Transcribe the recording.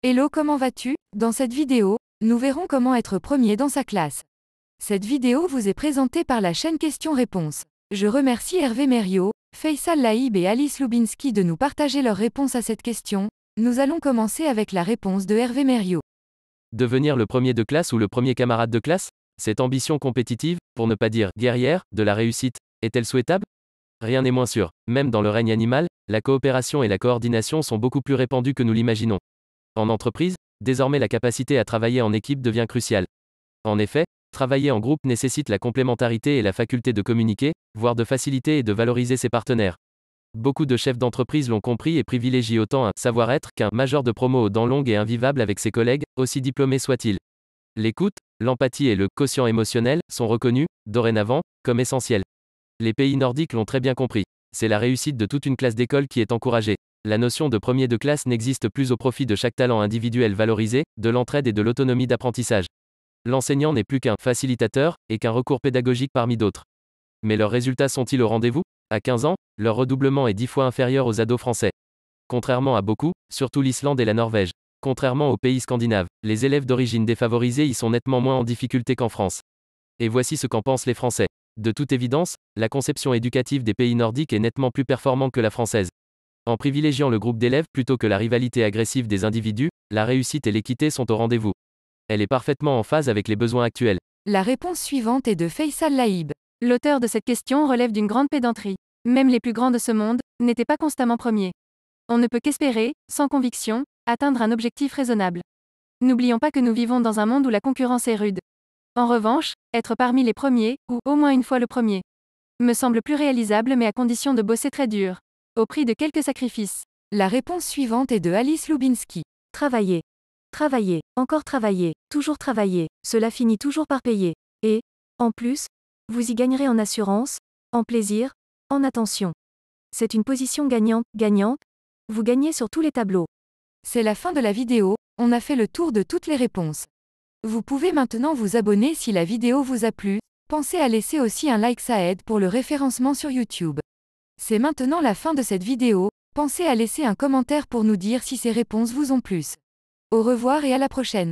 Hello, comment vas-tu? Dans cette vidéo, nous verrons comment être premier dans sa classe. Cette vidéo vous est présentée par la chaîne Questions-Réponses. Je remercie Hervé Mériot, Faisal Laïb et Alice Lubinski de nous partager leurs réponses à cette question. Nous allons commencer avec la réponse de Hervé Mériot. Devenir le premier de classe ou le premier camarade de classe? Cette ambition compétitive, pour ne pas dire guerrière, de la réussite, est-elle souhaitable? Rien n'est moins sûr. Même dans le règne animal, la coopération et la coordination sont beaucoup plus répandues que nous l'imaginons. En entreprise, désormais la capacité à travailler en équipe devient cruciale. En effet, travailler en groupe nécessite la complémentarité et la faculté de communiquer, voire de faciliter et de valoriser ses partenaires. Beaucoup de chefs d'entreprise l'ont compris et privilégient autant un savoir-être qu'un major de promo aux dents longues et invivable avec ses collègues, aussi diplômés soient-ils. L'écoute, l'empathie et le quotient émotionnel sont reconnus, dorénavant, comme essentiels. Les pays nordiques l'ont très bien compris. C'est la réussite de toute une classe d'école qui est encouragée. La notion de premier de classe n'existe plus au profit de chaque talent individuel valorisé, de l'entraide et de l'autonomie d'apprentissage. L'enseignant n'est plus qu'un facilitateur, et qu'un recours pédagogique parmi d'autres. Mais leurs résultats sont-ils au rendez-vous? À 15 ans, leur redoublement est 10 fois inférieur aux ados français. Contrairement à beaucoup, surtout l'Islande et la Norvège. Contrairement aux pays scandinaves, les élèves d'origine défavorisée y sont nettement moins en difficulté qu'en France. Et voici ce qu'en pensent les Français. De toute évidence, la conception éducative des pays nordiques est nettement plus performante que la française. En privilégiant le groupe d'élèves plutôt que la rivalité agressive des individus, la réussite et l'équité sont au rendez-vous. Elle est parfaitement en phase avec les besoins actuels. La réponse suivante est de Faisal Laïb. L'auteur de cette question relève d'une grande pédanterie. Même les plus grands de ce monde n'étaient pas constamment premiers. On ne peut qu'espérer, sans conviction, atteindre un objectif raisonnable. N'oublions pas que nous vivons dans un monde où la concurrence est rude. En revanche, être parmi les premiers, ou au moins une fois le premier, me semble plus réalisable mais à condition de bosser très dur. Au prix de quelques sacrifices. La réponse suivante est de Alice Lubinski. Travailler. Travailler, encore travailler, toujours travailler, cela finit toujours par payer. Et, en plus, vous y gagnerez en assurance, en plaisir, en attention. C'est une position gagnante, vous gagnez sur tous les tableaux. C'est la fin de la vidéo, on a fait le tour de toutes les réponses. Vous pouvez maintenant vous abonner si la vidéo vous a plu, pensez à laisser aussi un like, ça aide pour le référencement sur YouTube. C'est maintenant la fin de cette vidéo, pensez à laisser un commentaire pour nous dire si ces réponses vous ont plu. Au revoir et à la prochaine.